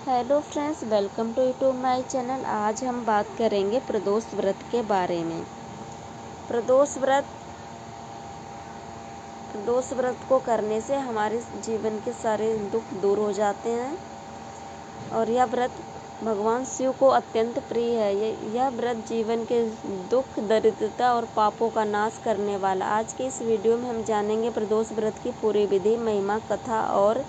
Hello friends, welcome to my channel. आज हम बात करेंगे प्रदोष व्रत के बारे में। प्रदोष व्रत को करने से हमारे जीवन के सारे दुख दूर हो जाते हैं और यह व्रत भगवान शिव को अत्यंत प्रिय है। यह व्रत जीवन के दुख, दरिद्रता और पापों का नाश करने वाला। आज के इस वीडियो में हम जानेंगे प्रदोष व्रत की पूरी विधि, महिमा, कथा और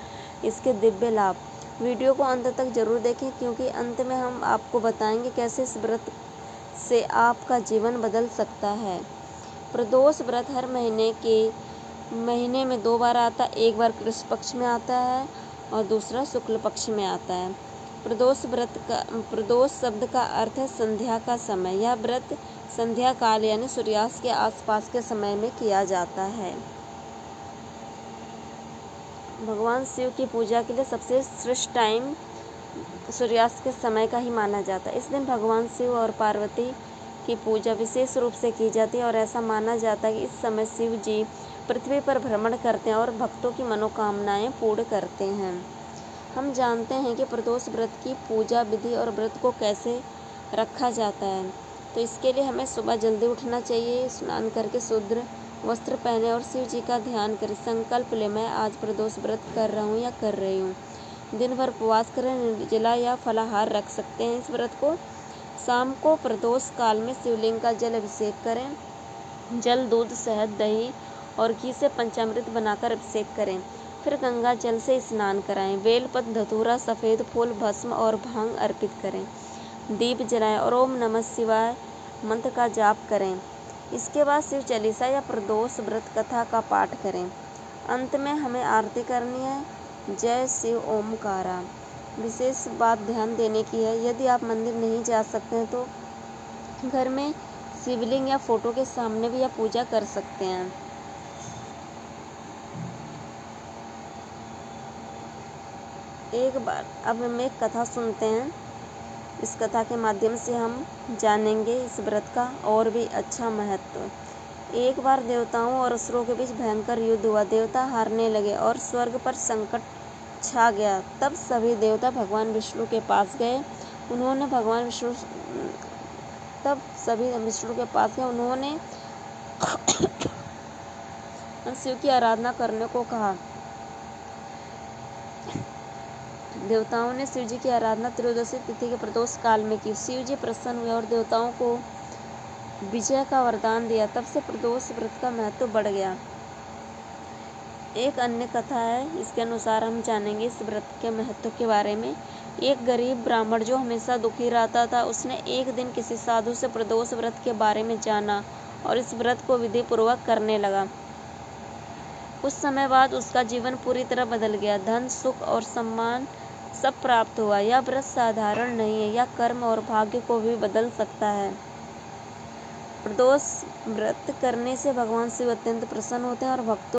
इसके दिव्य लाभ। वीडियो को अंत तक जरूर देखें क्योंकि अंत में हम आपको बताएंगे कैसे इस व्रत से आपका जीवन बदल सकता है। प्रदोष व्रत हर महीने में 2 बार आता है। एक बार कृष्ण पक्ष में आता है और दूसरा शुक्ल पक्ष में आता है। प्रदोष शब्द का अर्थ है संध्या का समय। यह व्रत संध्या काल यानी सूर्यास्त के आसपास के समय में किया जाता है। भगवान शिव की पूजा के लिए सबसे श्रेष्ठ टाइम सूर्यास्त के समय का ही माना जाता है। इस दिन भगवान शिव और पार्वती की पूजा विशेष रूप से की जाती है और ऐसा माना जाता है कि इस समय शिव जी पृथ्वी पर भ्रमण करते हैं और भक्तों की मनोकामनाएं पूर्ण करते हैं। हम जानते हैं कि प्रदोष व्रत की पूजा विधि और व्रत को कैसे रखा जाता है। तो इसके लिए हमें सुबह जल्दी उठना चाहिए, स्नान करके शुद्ध वस्त्र पहने और शिव जी का ध्यान करें। संकल्प ले, मैं आज प्रदोष व्रत कर रहा हूँ या कर रही हूँ। दिन भर उपवास करें, निर्जला या फलाहार रख सकते हैं इस व्रत को। शाम को प्रदोष काल में शिवलिंग का जल अभिषेक करें। जल, दूध, शहद, दही और घी से पंचामृत बनाकर अभिषेक करें। फिर गंगा जल से स्नान कराएं। बेलपत्र, धतूरा, सफ़ेद फूल, भस्म और भांग अर्पित करें। दीप जलाएं और ओम नमः शिवाय मंत्र का जाप करें। इसके बाद शिव चालीसा या प्रदोष व्रत कथा का पाठ करें। अंत में हमें आरती करनी है। जय शिव ओमकारा। विशेष बात ध्यान देने की है, यदि आप मंदिर नहीं जा सकते हैं तो घर में शिवलिंग या फोटो के सामने भी आप पूजा कर सकते हैं। एक बार अब हम एक कथा सुनते हैं। इस कथा के माध्यम से हम जानेंगे इस व्रत का और भी अच्छा महत्व। एक बार देवताओं और असुरों के बीच भयंकर युद्ध हुआ। देवता हारने लगे और स्वर्ग पर संकट छा गया। तब सभी देवता भगवान विष्णु के पास गए। उन्होंने शिव की आराधना करने को कहा। देवताओं ने शिव जी की आराधना त्रयोदशी तिथि के प्रदोष काल में की। शिव जी प्रसन्न हुए और देवताओं को विजय का वरदान दिया। तब से प्रदोष व्रत का महत्व बढ़ गया। एक अन्य कथा है, इसके अनुसार हम जानेंगे इस व्रत के महत्व के बारे में। एक गरीब ब्राह्मण जो हमेशा दुखी रहता था, उसने एक दिन किसी साधु से प्रदोष व्रत के बारे में जाना और इस व्रत को विधि पूर्वक करने लगा। कुछ समय बाद उसका जीवन पूरी तरह बदल गया। धन, सुख और सम्मान सब प्राप्त हुआ। यह व्रत साधारण नहीं है, यह कर्म और भाग्य को भी बदल सकता है। प्रदोष व्रत करने से भगवान शिव अत्यंत प्रसन्न होते हैं और भक्तों